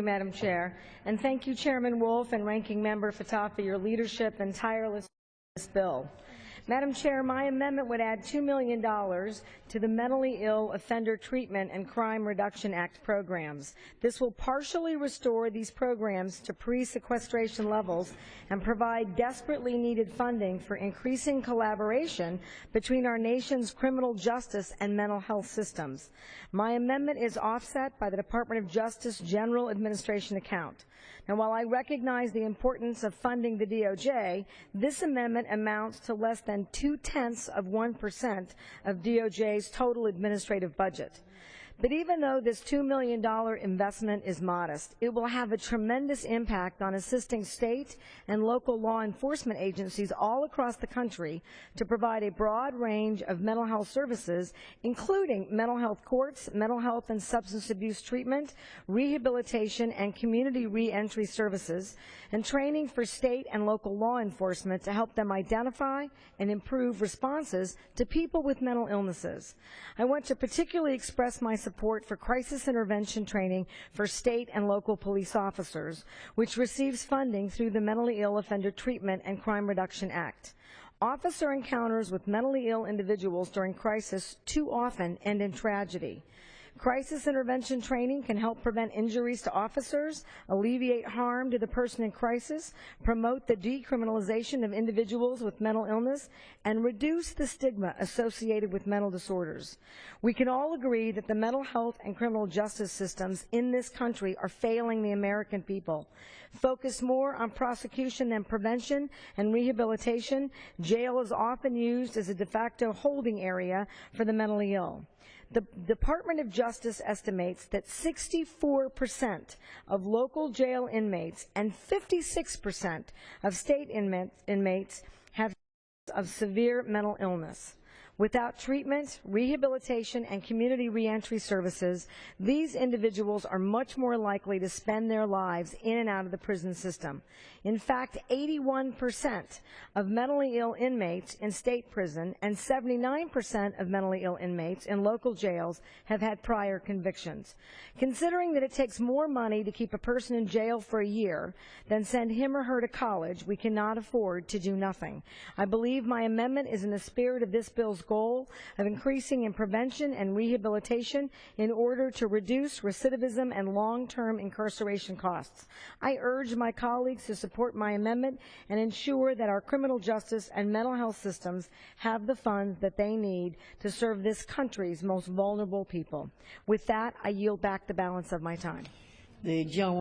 Madam Chair, and thank you, Chairman Wolf and Ranking Member Fatah, for your leadership and tireless this bill. Madam Chair, my amendment would add $2 million to the Mentally Ill Offender Treatment and Crime Reduction Act programs. This will partially restore these programs to pre-sequestration levels and provide desperately needed funding for increasing collaboration between our nation's criminal justice and mental health systems. My amendment is offset by the Department of Justice General Administration account. Now, while I recognize the importance of funding the DOJ, this amendment amounts to less than 0.2% of DOJ's total administrative budget. But even though this $2 million investment is modest, it will have a tremendous impact on assisting state and local law enforcement agencies all across the country to provide a broad range of mental health services, including mental health courts, mental health and substance abuse treatment, rehabilitation and community reentry services, and training for state and local law enforcement to help them identify and improve responses to people with mental illnesses. I want to particularly express my support for crisis intervention training for state and local police officers, which receives funding through the Mentally Ill Offender Treatment and Crime Reduction Act. Officer encounters with mentally ill individuals during crisis too often end in tragedy. Crisis intervention training can help prevent injuries to officers, alleviate harm to the person in crisis, promote the decriminalization of individuals with mental illness, and reduce the stigma associated with mental disorders. We can all agree that the mental health and criminal justice systems in this country are failing the American people. Focused more on prosecution than prevention and rehabilitation, jail is often used as a de facto holding area for the mentally ill. The Department of Justice estimates that 64% of local jail inmates and 56% of state inmates have of severe mental illness. Without treatment, rehabilitation, and community reentry services, these individuals are much more likely to spend their lives in and out of the prison system. In fact, 81% of mentally ill inmates in state prison and 79% of mentally ill inmates in local jails have had prior convictions. Considering that it takes more money to keep a person in jail for a year than send him or her to college, we cannot afford to do nothing. I believe my amendment is in the spirit of this bill's goal of increasing in prevention and rehabilitation in order to reduce recidivism and long-term incarceration costs. I urge my colleagues to support my amendment and ensure that our criminal justice and mental health systems have the funds that they need to serve this country's most vulnerable people. With that, I yield back the balance of my time. The gentleman